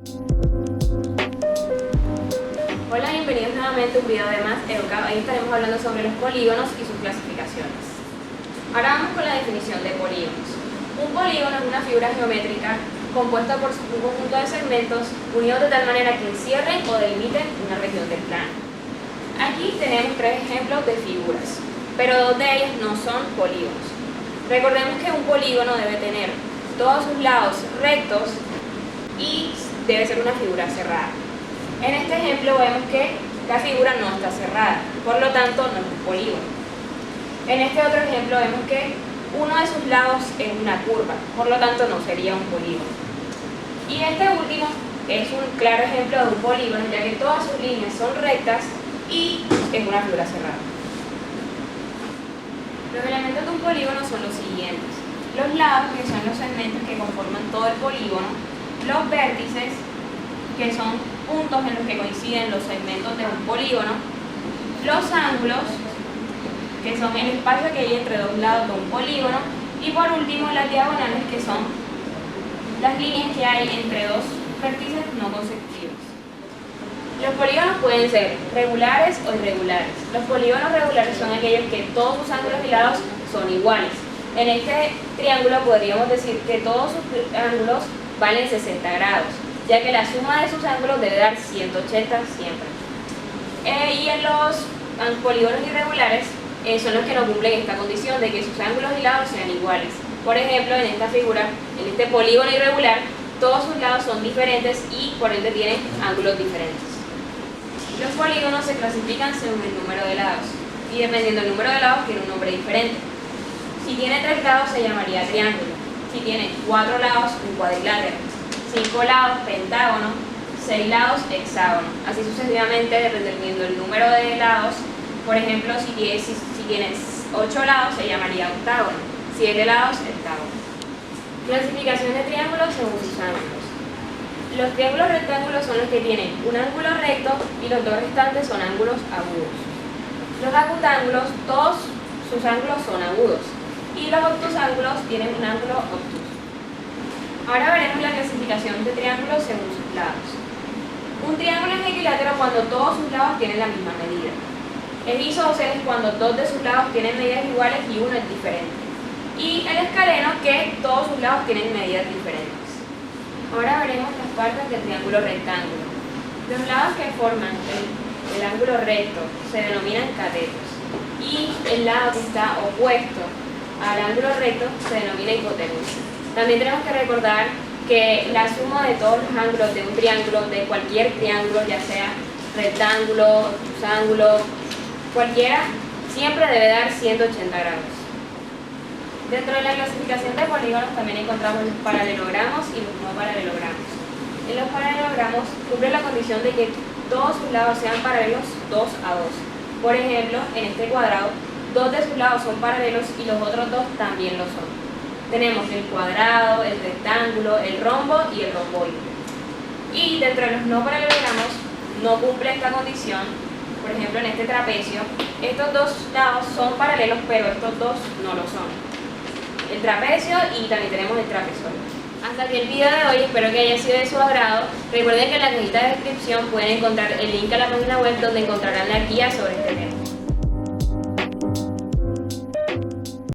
Hola, bienvenidos nuevamente a un video de Más Educado. Hoy estaremos hablando sobre los polígonos y sus clasificaciones. Ahora vamos con la definición de polígonos. Un polígono es una figura geométrica compuesta por un conjunto de segmentos unidos de tal manera que encierren o delimiten una región del plano. Aquí tenemos tres ejemplos de figuras, pero dos de ellas no son polígonos. Recordemos que un polígono debe tener todos sus lados rectos y debe ser una figura cerrada. En este ejemplo vemos que la figura no está cerrada, por lo tanto no es un polígono. En este otro ejemplo vemos que uno de sus lados es una curva, por lo tanto no sería un polígono. Y este último es un claro ejemplo de un polígono, ya que todas sus líneas son rectas y es una figura cerrada. Los elementos de un polígono son los siguientes: los lados, que son los segmentos que conforman todo el polígono; los vértices, que son puntos en los que coinciden los segmentos de un polígono; los ángulos, que son el espacio que hay entre dos lados de un polígono; y por último las diagonales, que son las líneas que hay entre dos vértices no consecutivos. Los polígonos pueden ser regulares o irregulares. Los polígonos regulares son aquellos que todos sus ángulos y lados son iguales. En este triángulo podríamos decir que todos sus ángulos valen 60 grados, ya que la suma de sus ángulos debe dar 180 siempre. Y en los polígonos irregulares son los que no cumplen esta condición de que sus ángulos y lados sean iguales. Por ejemplo, en esta figura, en este polígono irregular, todos sus lados son diferentes y por ende tienen ángulos diferentes. Los polígonos se clasifican según el número de lados, y dependiendo del número de lados tiene un nombre diferente. Si tiene 3 lados se llamaría triángulo; si tiene 4 lados, un cuadrilátero; 5 lados, pentágono; 6 lados, hexágono. Así sucesivamente, dependiendo del número de lados. Por ejemplo, si tienes 8 lados se llamaría octágono; 7 lados, heptágono. Clasificación de triángulos según sus ángulos. Los triángulos rectángulos son los que tienen un ángulo recto y los dos restantes son ángulos agudos. Los acutángulos, todos sus ángulos son agudos, y los obtusángulos tienen un ángulo obtuso. Ahora veremos la clasificación de triángulos según sus lados. Un triángulo es equilátero cuando todos sus lados tienen la misma medida. El isósceles es cuando dos de sus lados tienen medidas iguales y uno es diferente. Y el escaleno, que todos sus lados tienen medidas diferentes. Ahora veremos las partes del triángulo rectángulo. Los lados que forman el ángulo recto se denominan catetos, y el lado que está opuesto al ángulo recto se denomina hipotenusa. También tenemos que recordar que la suma de todos los ángulos de un triángulo, de cualquier triángulo, ya sea rectángulo, obtusángulo, cualquiera, siempre debe dar 180 grados. Dentro de la clasificación de polígonos también encontramos los paralelogramos y los no paralelogramos. En los paralelogramos cumple la condición de que todos sus lados sean paralelos 2 a 2. Por ejemplo, en este cuadrado, 2 de sus lados son paralelos y los otros 2 también lo son. Tenemos el cuadrado, el rectángulo, el rombo y el romboide. Y dentro de los no paralelogramos no cumple esta condición. Por ejemplo, en este trapecio, estos dos lados son paralelos, pero estos dos no lo son: el trapecio y también tenemos el trapezoide. Hasta aquí el video de hoy, espero que haya sido de su agrado. Recuerden que en la cajita de descripción pueden encontrar el link a la página web donde encontrarán la guía sobre este tema.